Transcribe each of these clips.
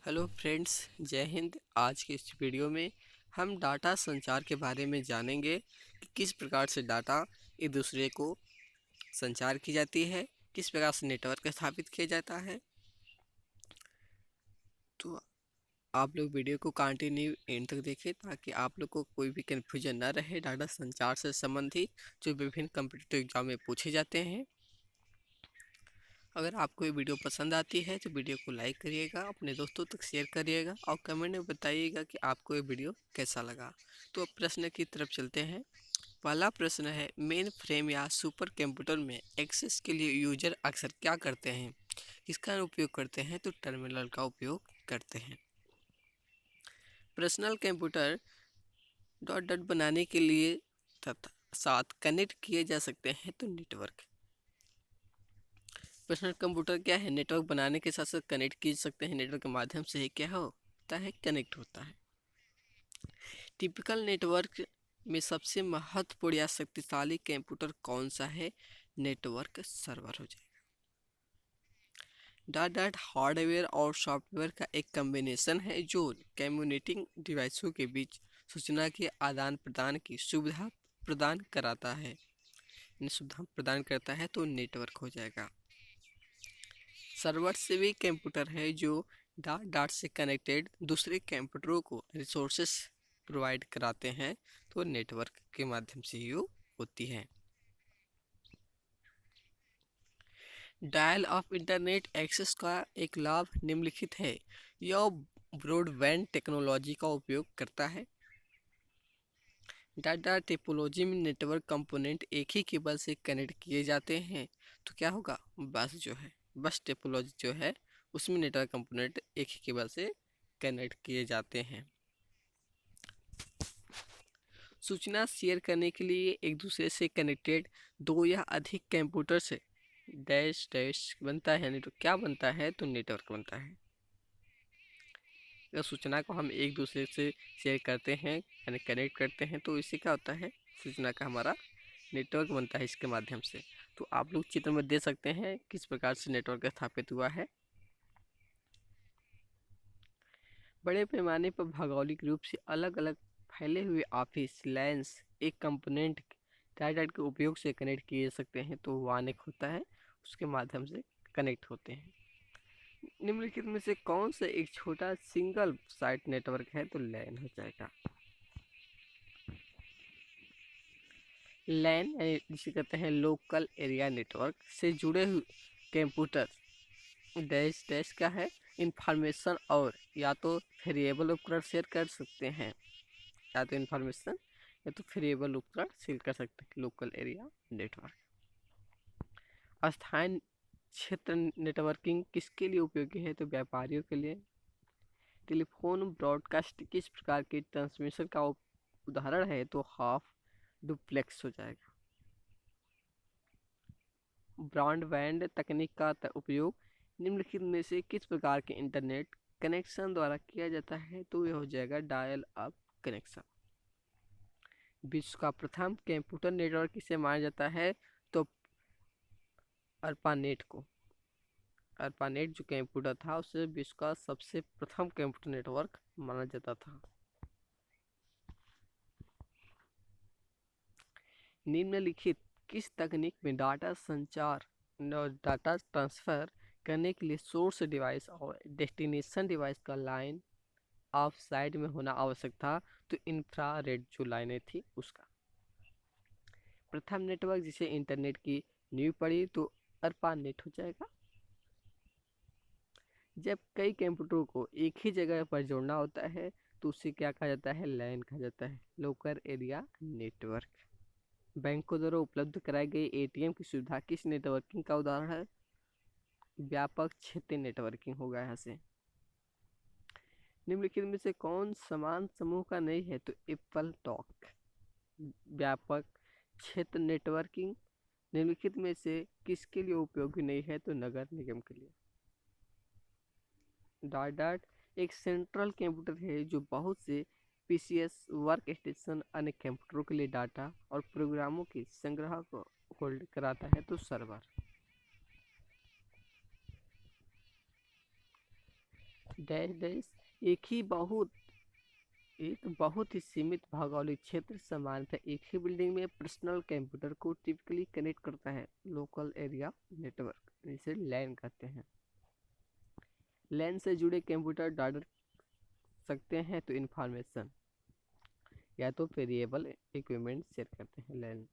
Hello friends, जय हिंद। आज के इस वीडियो में हम डाटा संचार के बारे में जानेंगे कि किस प्रकार से डाटा एक दूसरे को संचार की जाती है, किस प्रकार से नेटवर्क स्थापित किया जाता है। तो आप लोग वीडियो को कंटिन्यू एंड तक देखें ताकि आप लोग को कोई भी कन्फ्यूजन ना रहे डाटा संचार से संबंधित जो विभिन्न कॉम्पिटिटिव एग्जाम में पूछे जाते हैं। अगर आपको ये वीडियो पसंद आती है तो वीडियो को लाइक करिएगा, अपने दोस्तों तक शेयर करिएगा और कमेंट में बताइएगा कि आपको ये वीडियो कैसा लगा। तो अब प्रश्न की तरफ चलते हैं। पहला प्रश्न है, मेन फ्रेम या सुपर कंप्यूटर में एक्सेस के लिए यूजर अक्सर क्या करते हैं? किसका उपयोग करते हैं? तो टर्मिनल का उपयोग करते हैं। पर्सनल कंप्यूटर डॉट डॉट बनाने के लिए तथा साथ कनेक्ट किए जा सकते हैं तो नेटवर्क। पर्सनल कंप्यूटर क्या है? नेटवर्क बनाने के साथ साथ कनेक्ट किए सकते हैं, नेटवर्क के माध्यम से ही क्या होता है? कनेक्ट होता है। टिपिकल नेटवर्क में सबसे महत्वपूर्ण या शक्तिशाली कंप्यूटर कौन सा है? नेटवर्क सर्वर हो जाएगा। डॉट डॉट हार्डवेयर और सॉफ्टवेयर का एक कॉम्बिनेशन है जो कम्युनिकेटिंग डिवाइसों के बीच सूचना के आदान प्रदान की सुविधा प्रदान कराता है। सुविधा प्रदान करता है तो नेटवर्क हो जाएगा। सर्वर से भी कंप्यूटर है जो डॉट डॉट से कनेक्टेड दूसरे कंप्यूटरों को रिसोर्सेस प्रोवाइड कराते हैं तो नेटवर्क के माध्यम से ही होती है। डायल ऑफ इंटरनेट एक्सेस का एक लाभ निम्नलिखित है। यह ब्रॉडबैंड टेक्नोलॉजी का उपयोग करता है। डाटा टिपोलॉजी में नेटवर्क कंपोनेंट एक ही केबल से कनेक्ट किए जाते हैं तो क्या होगा? बस टिपोलॉजी जो है उसमें नेटवर्क कंपोनेंट एक ही केबल से कनेक्ट किए जाते हैं। सूचना शेयर करने के लिए एक दूसरे से कनेक्टेड दो या अधिक कंप्यूटर से डैश डैश बनता है, नहीं तो क्या बनता है? तो नेटवर्क बनता है। अगर सूचना को हम एक दूसरे से शेयर करते हैं यानी कनेक्ट करते हैं तो इससे क्या होता है? सूचना का हमारा नेटवर्क बनता है इसके माध्यम से। तो आप लोग चित्र में दे सकते हैं किस प्रकार से नेटवर्क स्थापित हुआ है। बड़े पैमाने पर भौगोलिक रूप से अलग अलग फैले हुए ऑफिस लैंस एक कंपोनेंट डाटा के उपयोग से कनेक्ट किए जा सकते हैं तो वानेक होता है, उसके माध्यम से कनेक्ट होते हैं। निम्नलिखित में से कौन सा एक छोटा सिंगल साइट नेटवर्क है? तो लैन हो जाएगा। लैन जिसे कहते हैं लोकल एरिया नेटवर्क से जुड़े हुए कंप्यूटर डैश डैश क्या है? इंफॉर्मेशन और या तो वेरिएबल उपकरण शेयर कर सकते हैं, या तो इंफॉर्मेशन या तो वेरिएबल उपकरण शेयर कर सकते हैं। Local area network. स्थानीय क्षेत्र नेटवर्किंग किसके लिए उपयोगी है? तो व्यापारियों के लिए। टेलीफोन ब्रॉडकास्ट किस प्रकार के ट्रांसमिशन का उदाहरण है? तो हाफ डुप्लेक्स हो जाएगा। ब्रॉडबैंड तकनीक का उपयोग निम्नलिखित में से किस प्रकार के इंटरनेट कनेक्शन द्वारा किया जाता है? तो यह हो जाएगा डायल अप कनेक्शन। विश्व का प्रथम कंप्यूटर नेटवर्क किसे माना जाता है? तो अर्पानेट को। अर्पानेट जो कंप्यूटर था उसे विश्व का सबसे प्रथम कंप्यूटर नेटवर्क माना जाता था। निम्नलिखित किस तकनीक में डाटा संचार डाटा ट्रांसफर करने के लिए सोर्स डिवाइस और डेस्टिनेशन डिवाइस का लाइन ऑफ साइड में होना आवश्यक था? तो इंफ्रारेड जो लाइनें थी उसका। प्रथम नेटवर्क जिसे इंटरनेट की नींव पड़ी तो अर्पानेट हो जाएगा। जब कई कंप्यूटरों को एक ही जगह पर जोड़ना होता है तो उसे क्या कहा जाता है? लैन कहा जाता है, लोकल एरिया नेटवर्क। बैंकों द्वारा उपलब्ध कराई गई एटीएम की सुविधा किस नेटवर्किंग का उदाहरण है? व्यापक क्षेत्रीय नेटवर्किंग होगा यहाँ से। निम्नलिखित में से कौन समान समूह का नहीं है? तो एप्पल टॉक। व्यापक क्षेत्र नेटवर्किंग निम्नलिखित में से किसके लिए उपयोगी नहीं है? तो नगर निगम के लिए। डॉट डॉट एक सेंट्रल कंप्यूटर है जो बहुत से पीसीएस वर्क स्टेशन अन्य कंप्यूटरों के लिए डाटा और प्रोग्रामों के संग्रह को होल्ड कराता है तो सर्वर। डैश डैश एक बहुत ही सीमित भौगोलिक क्षेत्र सामान्यतः एक ही बिल्डिंग में पर्सनल कंप्यूटर को टिपिकली कनेक्ट करता है। लोकल एरिया नेटवर्क, इसे लैन कहते हैं। लैन से जुड़े कंप्यूटर डाल सकते हैं तो इन्फॉर्मेशन या तो वेरिएबल इक्विपमेंट शेयर करते हैं। लैन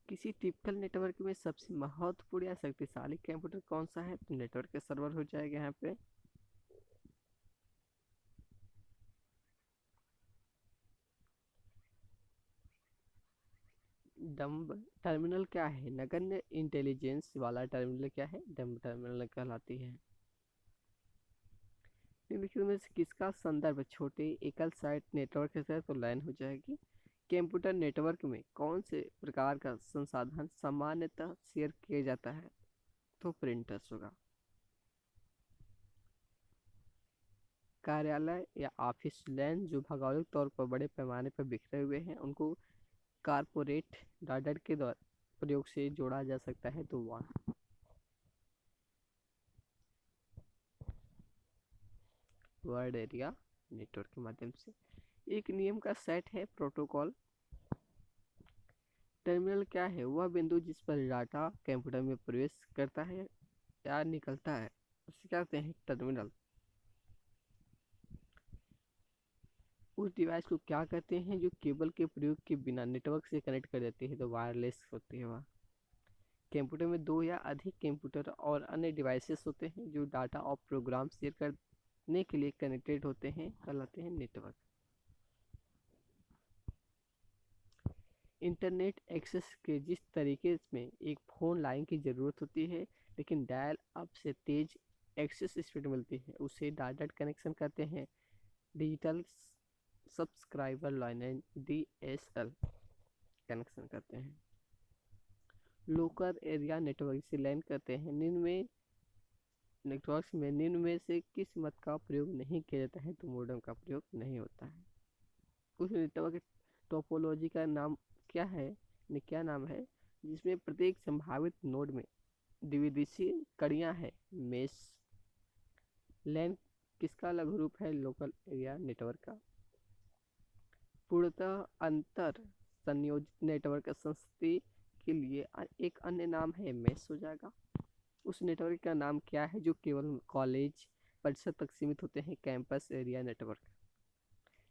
किसी टिपिकल नेटवर्क में सबसे महत्वपूर्ण या शक्तिशाली कंप्यूटर कौन सा है, तो नेटवर्क के सर्वर हो जाएगा यहाँ पे। डम्ब टर्मिनल क्या है, नगण्य इंटेलिजेंस वाला टर्मिनल क्या है, डम्ब टर्मिनल कहलाती है। निम्नलिखित में से किसका संदर्भ छोटे एकल साइट नेटवर्क है, तो लाइन हो जाएगी। कंप्यूटर नेटवर्क में कौन से प्रकार का संसाधन सामान्यतः शेयर किया जाता है, तो प्रिंटर्स होगा। कार्यालय या ऑफिस लैन जो भौगोलिक तौर पर बड़े पैमाने पर बिखरे हुए हैं उनको कारपोरेट डाटा के द्वारा प्रयोग से जोड़ा जा सकता है, तो वह वर्ड एरिया नेटवर्क के माध्यम से। एक नियम का सेट है प्रोटोकॉल। टर्मिनल क्या है, वह बिंदु जिस पर डाटा कंप्यूटर में प्रवेश करता है या निकलता है उसे क्या कहते हैं, टर्मिनल। उस डिवाइस को क्या कहते हैं जो केबल के प्रयोग के बिना नेटवर्क से कनेक्ट कर देती है, तो वायरलेस होती है वह। कंप्यूटर में दो या अधिक कंप्यूटर और अन्य डिवाइसेस होते हैं जो डाटा और प्रोग्राम शेयर करने के लिए कनेक्टेड होते हैं, कहलाते हैं नेटवर्क। इंटरनेट एक्सेस के जिस तरीके में एक फ़ोन लाइन की ज़रूरत होती है लेकिन डायल अप से तेज एक्सेस स्पीड मिलती है, उसे डाटा कनेक्शन कहते हैं। Digital subscriber line DSL connection कहते हैं। लोकल एरिया नेटवर्क से लैन कहते हैं। निम्न में से किस मत का प्रयोग नहीं किया जाता है, तो मॉडेम का प्रयोग नहीं होता है। उस नेटवर्क टोपोलॉजी का नाम क्या है, क्या नाम है जिसमें प्रत्येक संभावित नोड में द्विदिशीय कड़ियाँ हैं, मेश। लैन किसका लघु रूप है, लोकल एरिया नेटवर्क का। पूर्णतः अंतर संयोजित नेटवर्क संस्कृति के लिए एक अन्य नाम है मेश हो जाएगा। उस नेटवर्क का नाम क्या है जो केवल कॉलेज परिसर तक सीमित होते हैं, campus area network.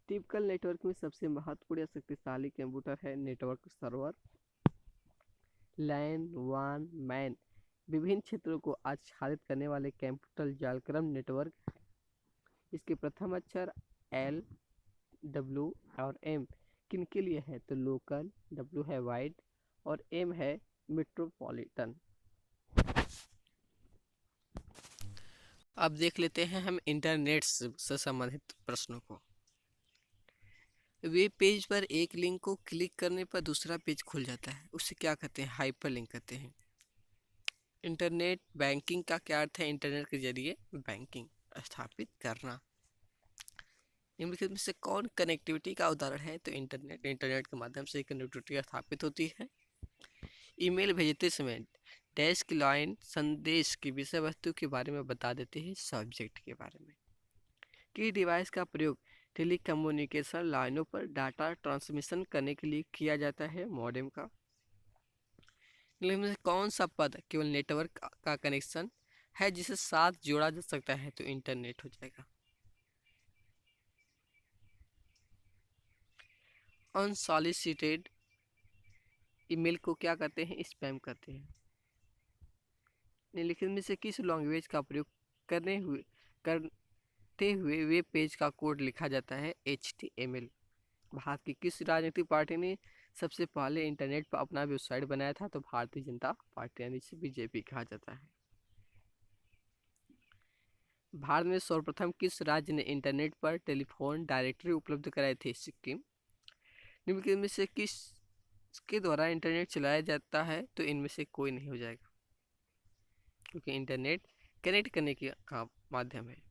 Typical network में सबसे महत्वपूर्ण या शक्तिशाली कंप्यूटर है नेटवर्क सर्वर। लैन वान मैन विभिन्न क्षेत्रों को आच्छादित करने वाले कंप्यूटर जालक्रम नेटवर्क है। इसके प्रथम अक्षर L, W और M किन के लिए है, तो लोकल, W है वाइड और M है मेट्रोपॉलिटन। अब देख लेते हैं हम इंटरनेट से संबंधित प्रश्नों को। वेब पेज पर एक लिंक को क्लिक करने पर दूसरा पेज खुल जाता है, उसे क्या कहते हैं, हाइपर लिंक कहते हैं। इंटरनेट बैंकिंग का क्या अर्थ है, इंटरनेट के जरिए बैंकिंग स्थापित करना। निम्नलिखित में से कौन कनेक्टिविटी का उदाहरण है, तो इंटरनेट। इंटरनेट के माध्यम से कनेक्टिविटी स्थापित होती है। ईमेल भेजते समय डैश की लाइन संदेश की विषय वस्तु के बारे में बता देते हैं, सब्जेक्ट के बारे में। किस डिवाइस का प्रयोग टेलीकम्युनिकेशन लाइनों पर डाटा ट्रांसमिशन करने के लिए किया जाता है, मॉडेम का। कौन सा पद केवल नेटवर्क का कनेक्शन है जिसे साथ जोड़ा जा सकता है, तो इंटरनेट हो जाएगा। अनसॉलिसिटेड ईमेल को क्या कहते हैं, स्पैम कहते हैं। निम्नलिखित में से किस लैंग्वेज का प्रयोग करते हुए वेब पेज का कोड लिखा जाता है, HTML। भारत की किस राजनीतिक पार्टी ने सबसे पहले इंटरनेट पर अपना वेबसाइट बनाया था, तो भारतीय जनता पार्टी यानी जिसे BJP कहा जाता है। भारत में सर्वप्रथम किस राज्य ने इंटरनेट पर टेलीफोन डायरेक्टरी उपलब्ध कराई थी, सिक्किम। निम्नलिखित में से किस के द्वारा इंटरनेट चलाया जाता है, तो इनमें से कोई नहीं हो जाएगा क्योंकि इंटरनेट कनेक्ट करने का माध्यम है।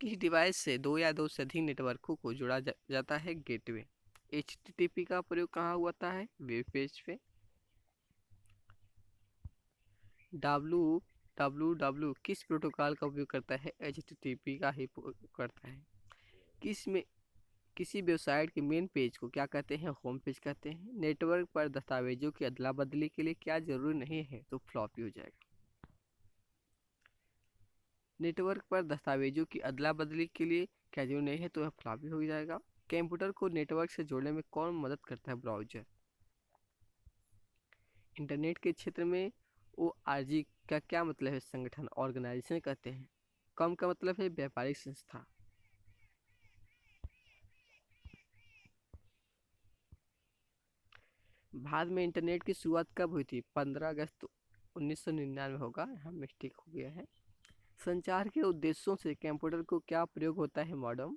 किस डिवाइस से दो या दो से अधिक नेटवर्कों को जोड़ा जाता है, गेटवे। HTTP का प्रयोग कहाँ होता है, वेब पेज पे। किस प्रोटोकॉल का उपयोग करता है? HTTP का ही उपयोग करता है। किस में किसी वेबसाइट के मेन पेज को क्या कहते हैं? होम पेज कहते हैं। नेटवर्क पर दस्तावेजों की अदला बदली के लिए क्या जरूरी नहीं है? तो फ्लॉपी हो जाएगा। नेटवर्क पर दस्तावेजों की अदला बदली के लिए क्या जरूरी नहीं है? तो फ्लॉपी हो जाएगा। कंप्यूटर को नेटवर्क से जोड़ने में कौन मदद करता है? ब्राउजर। इंटरनेट के क्षेत्र में ORG का क्या मतलब है? संगठन, ऑर्गेनाइजेशन कहते हैं। कम का मतलब है व्यापारिक संस्था। भारत में इंटरनेट की शुरुआत कब हुई थी? 15 अगस्त 1999 होगा, यहाँ मिस्टेक हो गया है। संचार के उद्देश्यों से कंप्यूटर को क्या प्रयोग होता है? मॉडेम।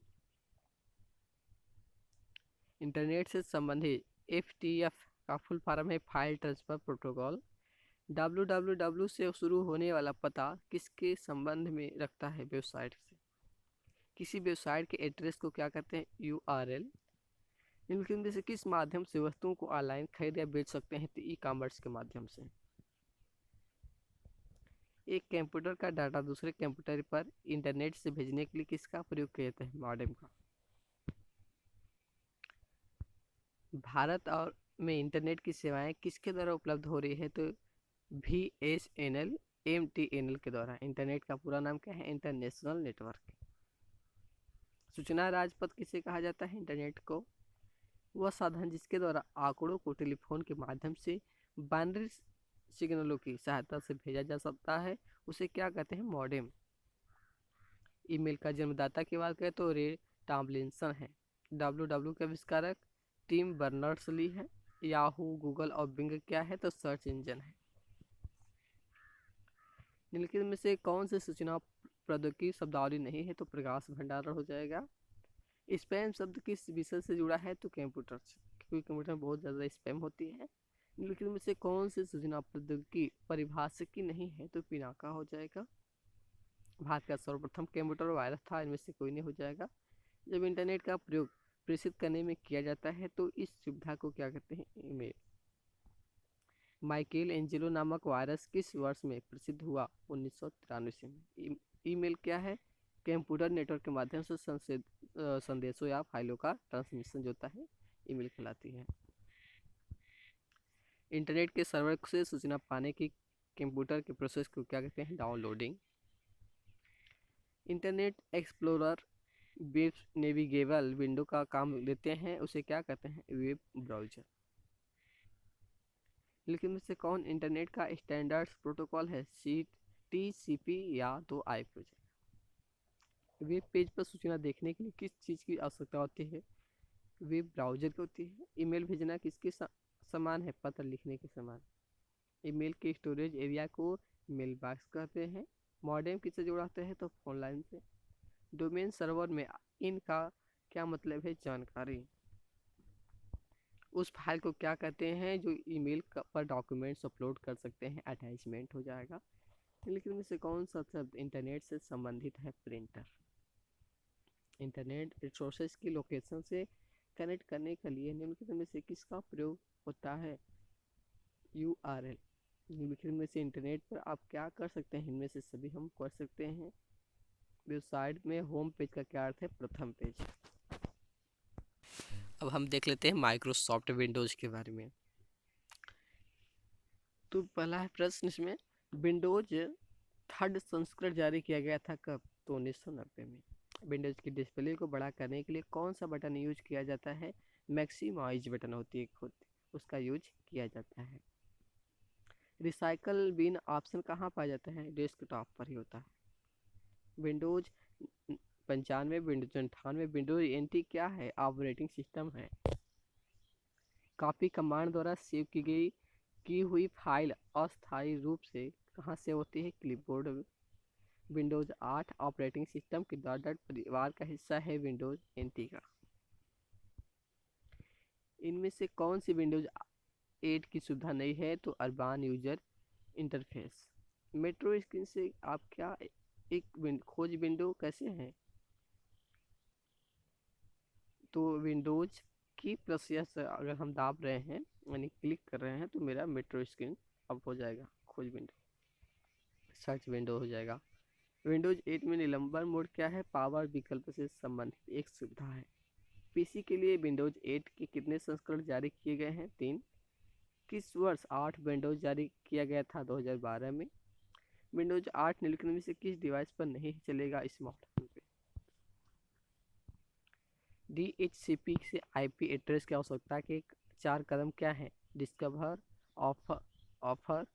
इंटरनेट से संबंधित FTF का फुल फॉर्म है फाइल ट्रांसफर प्रोटोकॉल। www से शुरू होने वाला पता किसके संबंध में रखता है? वेबसाइट से। किसी वेबसाइट के एड्रेस को क्या कहते हैं? URL। निम्नलिखित में से किस माध्यम से वस्तुओं को ऑनलाइन खरीद या बेच सकते हैं? तो ई-कॉमर्स के माध्यम से। एक कंप्यूटर का डाटा दूसरे कंप्यूटर पर इंटरनेट से भेजने के लिए किसका प्रयोग किया जाता है? मॉडेम का। भारत और में इंटरनेट की सेवाएं किसके द्वारा उपलब्ध हो रही है? तो BSNL MTNL के द्वारा। इंटरनेट का पूरा नाम क्या है? International network. सूचना राजपथ किसे कहा जाता है? इंटरनेट को। वह साधन जिसके द्वारा आंकड़ों को टेलीफोन के माध्यम से बाइनरी सिग्नलों की सहायता से भेजा जा सकता है, उसे क्या कहते हैं? मॉडेम। ईमेल का जन्मदाता की बात करें तो रे टॉमलिंसन है। WW के आविष्कारक टिम बर्नर्स-ली है। याहू, गूगल और बिंग क्या है? तो सर्च इंजन है। निम्नलिखित में से कौन सी सूचना प्रौद्योगिकी शब्दावली नहीं है? तो प्रकाश भंडारण हो जाएगा। स्पैम शब्द किस विषय से जुड़ा है? तो कंप्यूटर से, क्योंकि कंप्यूटर में बहुत ज़्यादा स्पैम होती है। निम्नलिखित में से कौन सी सूचना प्रौद्योगिकी परिभाषिकी नहीं है? तो पिनाका हो जाएगा। भारत का सर्वप्रथम कंप्यूटर वायरस था, इनमें से कोई नहीं हो जाएगा। जब इंटरनेट का प्रयोग प्रेषित करने में किया जाता है तो इस सुविधा को क्या कहते हैं? ईमेल। माइकेल एंजेलो नामक वायरस किस वर्ष में प्रसिद्ध हुआ? 1993 में। ईमेल क्या है? कंप्यूटर नेटवर्क के माध्यम से संदेशों या फाइलों का ट्रांसमिशन जो होता है, ईमेल कहलाती है। इंटरनेट के सर्वर से सूचना पाने की कंप्यूटर के प्रोसेस को क्या कहते हैं? Downloading. Internet explorer web navigable window का काम लेते हैं, उसे क्या कहते हैं? Web browser. लेकिन में से कौन इंटरनेट का स्टैंडर्ड प्रोटोकॉल है? TCP या तो IPv4। वेब पेज पर सूचना देखने के लिए किस चीज़ की आवश्यकता होती है? वेब ब्राउज़र की होती है। ईमेल भेजना किसके समान है? पत्र लिखने के समान। ईमेल के स्टोरेज एरिया को मेल बॉक्स कहते हैं। मॉडेम किससे जुड़ाते हैं? तो फोन लाइन से। डोमेन सर्वर में इनका क्या मतलब है? जानकारी। उस फाइल को क्या कहते हैं जो ईमेल पर डॉक्यूमेंट्स अपलोड कर सकते हैं? अटैचमेंट हो जाएगा। लेकिन में से कौन सा शब्द इंटरनेट से संबंधित है? प्रिंटर। इंटरनेट रिसोर्सेज की लोकेशन से कनेक्ट करने के लिए निम्नलिखित में से किसका प्रयोग होता है? URL। निम्नलिखित में से इंटरनेट पर आप क्या कर सकते हैं? इनमें से सभी हम कर सकते हैं। वेबसाइट में होम पेज का क्या अर्थ है? प्रथम पेज। अब हम देख लेते हैं माइक्रोसॉफ्ट विंडोज के बारे में। तो पहला है प्रश्न इसमें, विंडोज 3rd संस्करण जारी किया गया था कब? तो 1990 में। विंडोज की डिस्प्ले को बड़ा करने के लिए कौन सा बटन यूज किया जाता है? मैक्सिमाइज बटन होती है खुद, उसका यूज किया जाता है। रिसाइकल बिन ऑप्शन कहाँ पाया जाता है? डेस्कटॉप पर ही होता है। विंडोज 95, विंडोज 98, विंडोज NT क्या है? ऑपरेटिंग सिस्टम है। कॉपी कमांड द्वारा सेव की हुई फाइल अस्थायी रूप से कहाँ से होती है? क्लिपबोर्ड। विंडोज 8 ऑपरेटिंग सिस्टम के डॉट परिवार का हिस्सा है विंडोज NT का। इनमें से कौन सी विंडोज 8 की सुविधा नहीं है? तो urban user interface. Metro screen से आप क्या एक खोज विंडो कैसे है? तो विंडोज की प्लस यस अगर हम दाब रहे हैं यानी क्लिक कर रहे हैं तो मेरा मेट्रो स्क्रीन अब हो जाएगा खोज विंडो। सर्च विंडो हो जाएगा। विंडोज 8 में निलंबन मोड क्या है? पावर विकल्प से संबंधित एक सुविधा है। पीसी के लिए विंडोज 8 के कितने संस्करण जारी किए गए हैं? 3। किस वर्ष 8 विंडोज जारी किया गया था? 2012 में। विंडोज 8 निम्नलिखित में से किस डिवाइस पर नहीं चलेगा? स्मार्टफोन पे। DHCP से IP एड्रेस की आवश्यकता के 4 कदम क्या है? Discover, offer, offer,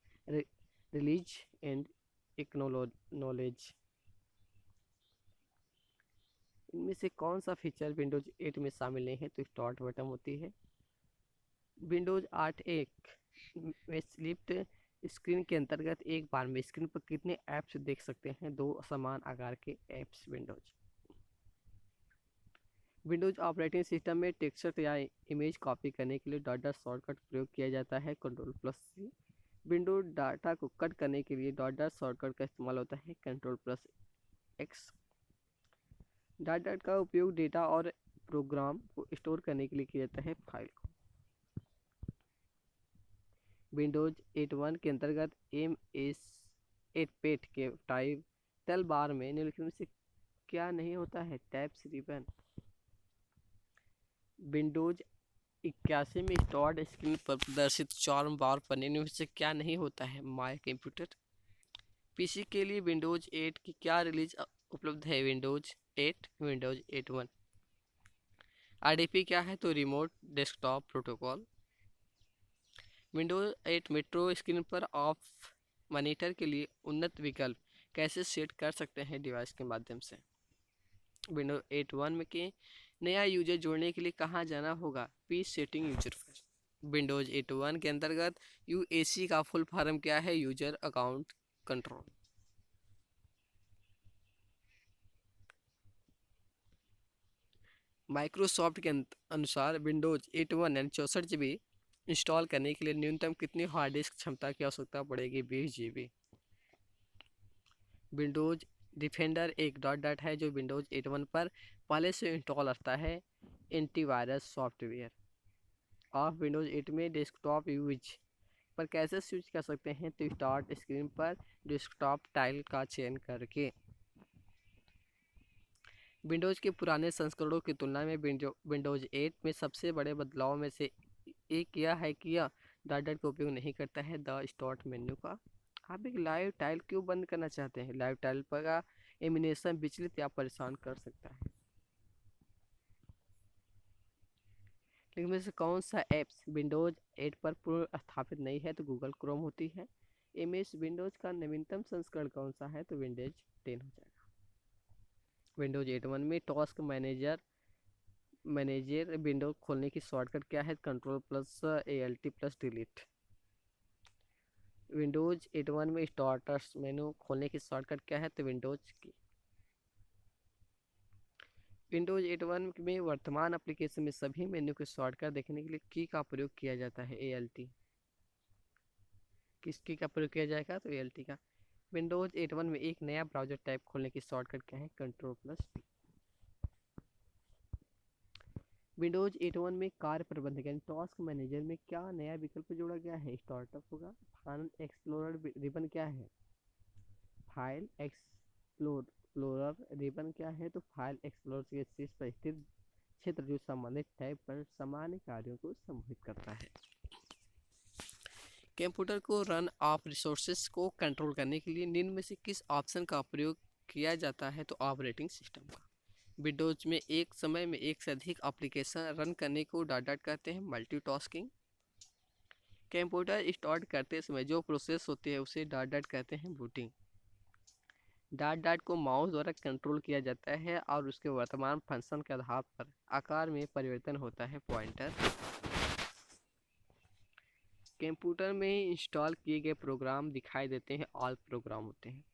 release and acknowledge. इनमें से कौन सा फीचर विंडोज 8 में शामिल नहीं है? तो स्टार्ट बटन होती है। विंडोज 8 एक में स्लिप्ड स्क्रीन के अंतर्गत एक बार में स्क्रीन पर कितने ऐप्स देख सकते हैं? 2 समान आकार के ऐप्स। विंडोज ऑपरेटिंग सिस्टम में टेक्स्ट या इमेज कॉपी करने के लिए डॉट डॉट शॉर्टकट प्रयोग किया जाता है। Ctrl+C। विंडोज डाटा को कट करने के लिए डॉट डॉट शॉर्टकट का इस्तेमाल होता है। Ctrl+X। डॉट डॉट का उपयोग डेटा और प्रोग्राम को स्टोर करने के लिए किया जाता है, फाइल को। विंडोज 8.1 के अंतर्गत MS8 पेट के टाइटल बार में निम्नलिखित में से क्या नहीं होता है? Tabs ribbon. विंडोज 81 में स्टार्ट स्क्रीन पर प्रदर्शित चार्म बार पर निम्नलिखित में से क्या नहीं होता है? My computer. पीसी के लिए विंडोज 8 की क्या रिलीज उपलब्ध है? Windows 8, Windows 8.1। RDP क्या है? तो remote desktop protocol. Windows 8 metro screen पर ऑफ मॉनिटर के लिए उन्नत विकल्प कैसे सेट कर सकते हैं? डिवाइस के माध्यम से। विंडोज 8.1 में के नया यूजर जोड़ने के लिए कहाँ जाना होगा? पी सेटिंग यूजर पर। विंडोज 8.1 के अंतर्गत UAC का फुल फॉर्म क्या है? User account control. माइक्रोसॉफ्ट के अनुसार विंडोज 8.1 यानी 64 GB इंस्टॉल करने के लिए न्यूनतम कितनी हार्ड डिस्क क्षमता की आवश्यकता पड़ेगी? 20 GB। विंडोज डिफेंडर एक डॉट डॉट है जो विंडोज 8.1 पर पहले से इंस्टॉल रहता है एंटीवायरस सॉफ्टवेयर। आप विंडोज 8 में डेस्कटॉप यूज पर कैसे स्विच कर सकते हैं? तो स्टार्ट स्क्रीन पर डेस्कटॉप टाइल का चयन करके। विंडोज के पुराने संस्करणों की तुलना में विंडोज 8 में सबसे बड़े बदलाव में से एक यह है कि यह डॉट डॉट का उपयोग नहीं करता है द स्टार्ट मेन्यू का। आप एक लाइव टाइल क्यों बंद करना चाहते हैं? लाइव टाइल पर का एनिमेशन विचलित या परेशान कर सकता है। लेकिन में से कौन सा ऐप्स विंडोज 8 पर पूर्ण स्थापित नहीं है? तो गूगल क्रोम होती है। MS विंडोज का नवीनतम संस्करण कौन सा है? तो विंडोज 10 हो जाएगा। विंडोज 8.1 में टास्क मैनेजर विंडो खोलने की शॉर्टकट क्या है? Ctrl+ALT+डिलीट। विंडोज 8.1 में स्टार्टर्स मेनू खोलने की शॉर्टकट क्या है? तो विंडोज की। विंडोज 8.1 में वर्तमान एप्लीकेशन में सभी मेन्यू के शॉर्टकट देखने के लिए की का प्रयोग किया जाता है? ALT। किस की का प्रयोग किया जाएगा? तो ALT का। विंडोज 8.1 में एक नया ब्राउजर टाइप खोलने की शॉर्टकट क्या है? Ctrl+P। विंडोज 8.1 में कार्य प्रबंधक यानी टास्क मैनेजर में क्या नया विकल्प जोड़ा गया है? स्टार्टअप होगा। फाइल एक्सप्लोरर रिबन क्या है? फाइल एक्सप्लोरर रिबन क्या है? तो फाइल एक्सप्लोरर के शीर्ष पर स्थित क्षेत्र जो संबंधित टैब पर सामान्य कार्यों को संबोधित करता है। कंप्यूटर को रन ऑफ रिसोर्सेज को कंट्रोल करने के लिए निम्न में से किस ऑप्शन का प्रयोग किया जाता है? तो ऑपरेटिंग सिस्टम का। विंडोज में एक समय में एक से अधिक एप्लीकेशन रन करने को डॉट डॉट कहते हैं मल्टीटास्किंग। कंप्यूटर स्टार्ट करते समय जो प्रोसेस होती है उसे डॉट डॉट कहते हैं बूटिंग। डॉट डॉट को माउस द्वारा कंट्रोल किया जाता है और उसके वर्तमान फंक्शन के आधार पर आकार में परिवर्तन होता है, पॉइंटर। कंप्यूटर में इंस्टॉल किए गए प्रोग्राम दिखाई देते हैं, ऑल प्रोग्राम होते हैं।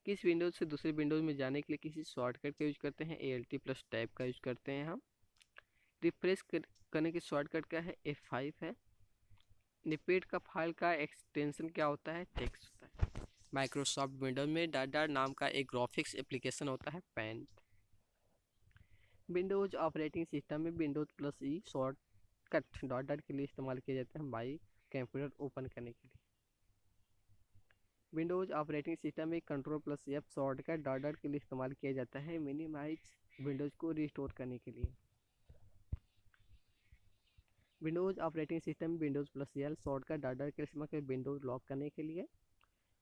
किस विंडोज से दूसरे विंडोज में जाने के लिए किसी शॉर्टकट का यूज करते हैं? ALT+टैब का यूज करते हैं हम। रिफ्रेश करने की शॉर्टकट क्या है? F5 है। निपेट का फाइल का एक्सटेंशन क्या होता है? टेक्स्ट होता है। माइक्रोसॉफ्ट विंडोज में डॉट डॉट नाम का एक ग्राफिक्स एप्लीकेशन होता है, पेंट। विंडोज ऑपरेटिंग सिस्टम में Windows+E शॉर्टकट डॉट डॉट के लिए इस्तेमाल किया जाता है, माई कंप्यूटर ओपन करने के लिए। विंडोज़ ऑपरेटिंग सिस्टम में control plus F shortcut dot dot के लिए इस्तेमाल किया जाता है मिनिमाइज विंडोज़ को रिस्टोर करने के लिए। विंडोज़ ऑपरेटिंग सिस्टम में Windows plus L shortcut dot dot के इस्तेमाल कर विंडोज़ लॉक करने के लिए।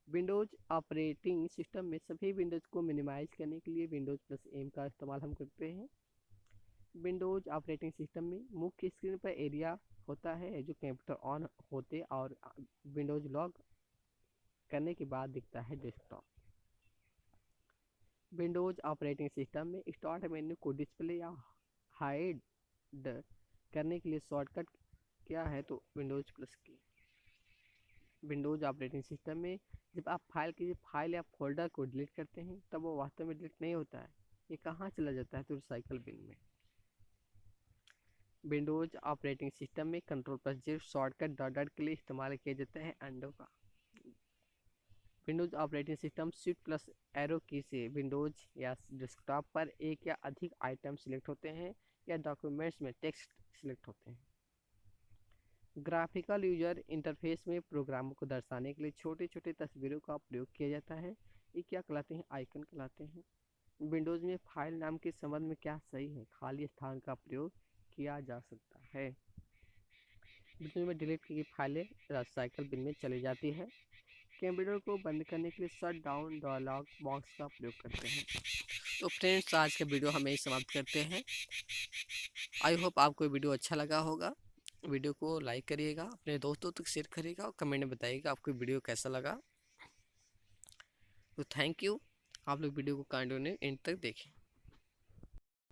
विंडोज़ ऑपरेटिंग सिस्टम में सभी विंडोज़ को मिनिमाइज करने के लिए विंडोज़ प्लस एम का इस्तेमाल हम करते हैं। विंडोज़ ऑपरेटिंग सिस्टम में मुख्य स्क्रीन पर एरिया होता है जो कंप्यूटर ऑन होते और विंडोज़ लॉक करने के बाद दिखता है डेस्कटॉप। विंडोज़ ऑपरेटिंग सिस्टम में स्टार्ट मेन्यू को डिस्प्ले या हाइड करने के लिए शॉर्टकट क्या है तो विंडोज़ प्लस की। विंडोज़ ऑपरेटिंग सिस्टम में जब आप फाइल या फोल्डर को डिलीट करते हैं तब वो वास्तव में डिलीट नहीं होता है, ये कहाँ चला जाता है तो रिसाइकल बिन में। विंडोज़ ऑपरेटिंग सिस्टम में control plus Z shortcut dot dot के लिए इस्तेमाल किया जाता है अंडो का। Windows operating system shift plus arrow की से विंडोज़ या डेस्कटॉप पर एक या अधिक आइटम सिलेक्ट होते हैं या डॉक्यूमेंट्स में टेक्स्ट सिलेक्ट होते हैं। ग्राफिकल यूजर इंटरफेस में प्रोग्रामों को दर्शाने के लिए छोटे छोटे तस्वीरों का प्रयोग किया जाता है, ये क्या कहलाते हैं, आइकन कहलाते हैं। विंडोज़ में फाइल नाम के संबंध में क्या सही है, खाली स्थान का प्रयोग किया जा सकता है। विंडोज़ में डिलीट की गई फाइलें रिसाइकल बिन में चली जाती है। कंप्यूटर को बंद करने के लिए शट डाउन डायलॉग बॉक्स का प्रयोग करते हैं। तो फ्रेंड्स आज का वीडियो हम यही समाप्त करते हैं। आई होप आपको वीडियो अच्छा लगा होगा। वीडियो को लाइक करिएगा, अपने दोस्तों तक शेयर करिएगा और कमेंट में बताइएगा आपको वीडियो कैसा लगा। तो थैंक यू, आप लोग वीडियो को कंटिन्यू एंड तक देखें।